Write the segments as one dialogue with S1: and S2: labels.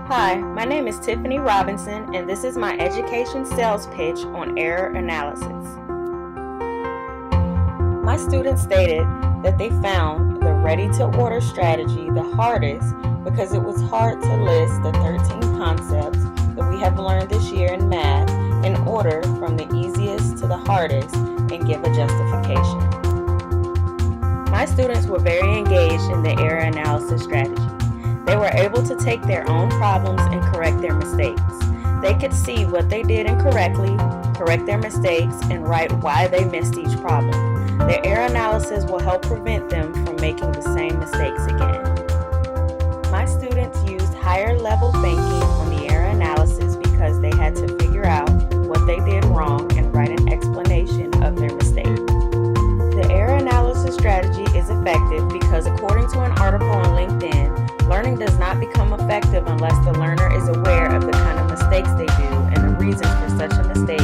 S1: Hi, my name is Tiffany Robinson, and this is my education sales pitch on error analysis. My students stated that they found the ready-to-order strategy the hardest because it was hard to list the 13 concepts that we have learned this year in math in order from the easiest to the hardest and give a justification. My students were very engaged in the error analysis strategy. They were able to take their own problems and correct their mistakes. They could see what they did incorrectly, correct their mistakes, and write why they missed each problem. Their error analysis will help prevent them from making the same mistakes again. My students used higher level thinking on the error analysis because they had to figure out what they did wrong and write an explanation of their mistake. The error analysis strategy is effective because, according to an article on LinkedIn, learning does not become effective unless the learner is aware of the kind of mistakes they do and the reasons for such a mistake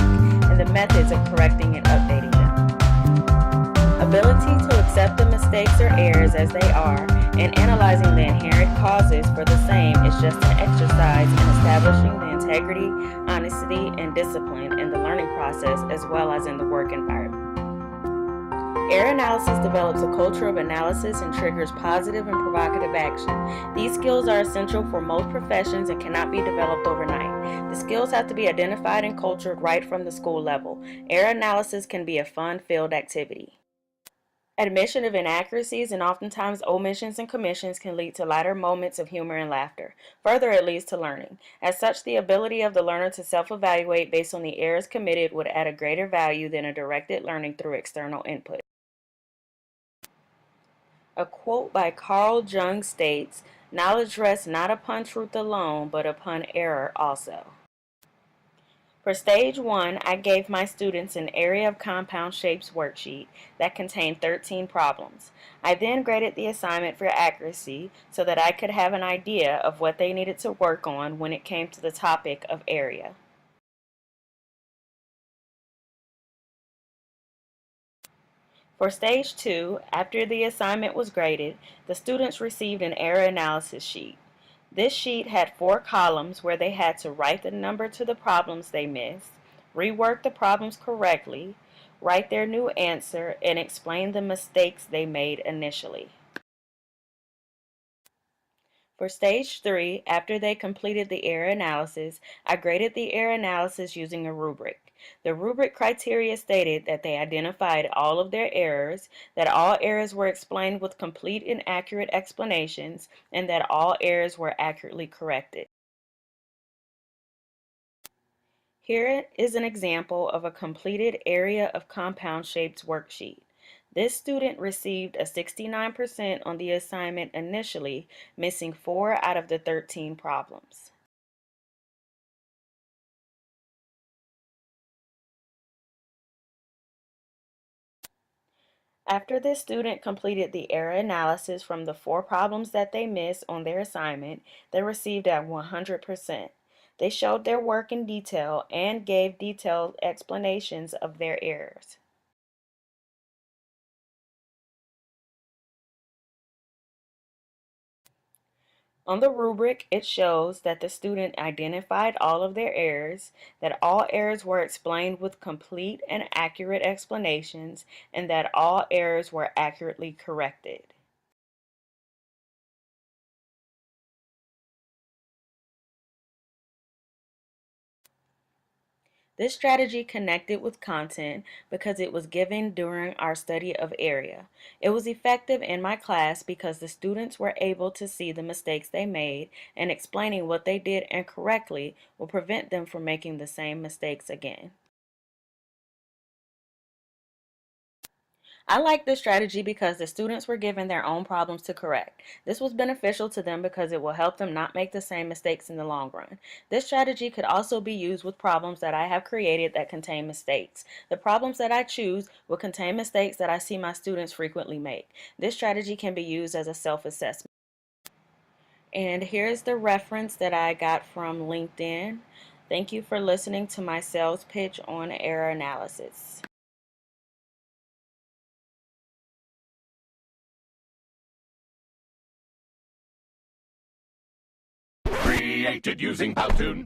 S1: and the methods of correcting and updating them. Ability to accept the mistakes or errors as they are and analyzing the inherent causes for the same is just an exercise in establishing the integrity, honesty, and discipline in the learning process as well as in the work environment. Error analysis develops a culture of analysis and triggers positive and provocative action. These skills are essential for most professions and cannot be developed overnight. The skills have to be identified and cultured right from the school level. Error analysis can be a fun-filled activity. Admission of inaccuracies and oftentimes omissions and commissions can lead to lighter moments of humor and laughter. Further, it leads to learning. As such, the ability of the learner to self-evaluate based on the errors committed would add a greater value than a directed learning through external input. A quote by Carl Jung states, "Knowledge rests not upon truth alone, but upon error also." For Stage 1, I gave my students an area of compound shapes worksheet that contained 13 problems. I then graded the assignment for accuracy so that I could have an idea of what they needed to work on when it came to the topic of area. For Stage 2, after the assignment was graded, the students received an error analysis sheet. This sheet had 4 columns where they had to write the number to the problems they missed, rework the problems correctly, write their new answer, and explain the mistakes they made initially. For Stage 3, after they completed the error analysis, I graded the error analysis using a rubric. The rubric criteria stated that they identified all of their errors, that all errors were explained with complete and accurate explanations, and that all errors were accurately corrected. Here is an example of a completed area of compound shapes worksheet. This student received a 69% on the assignment initially, missing 4 out of the 13 problems. After this student completed the error analysis from the 4 problems that they missed on their assignment, they received a 100%. They showed their work in detail and gave detailed explanations of their errors. On the rubric, it shows that the student identified all of their errors, that all errors were explained with complete and accurate explanations, and that all errors were accurately corrected. This strategy connected with content because it was given during our study of area. It was effective in my class because the students were able to see the mistakes they made, and explaining what they did incorrectly will prevent them from making the same mistakes again. I like this strategy because the students were given their own problems to correct. This was beneficial to them because it will help them not make the same mistakes in the long run. This strategy could also be used with problems that I have created that contain mistakes. The problems that I choose will contain mistakes that I see my students frequently make. This strategy can be used as a self-assessment. And here's the reference that I got from LinkedIn. Thank you for listening to my sales pitch on error analysis.
S2: Free created using Powtoon.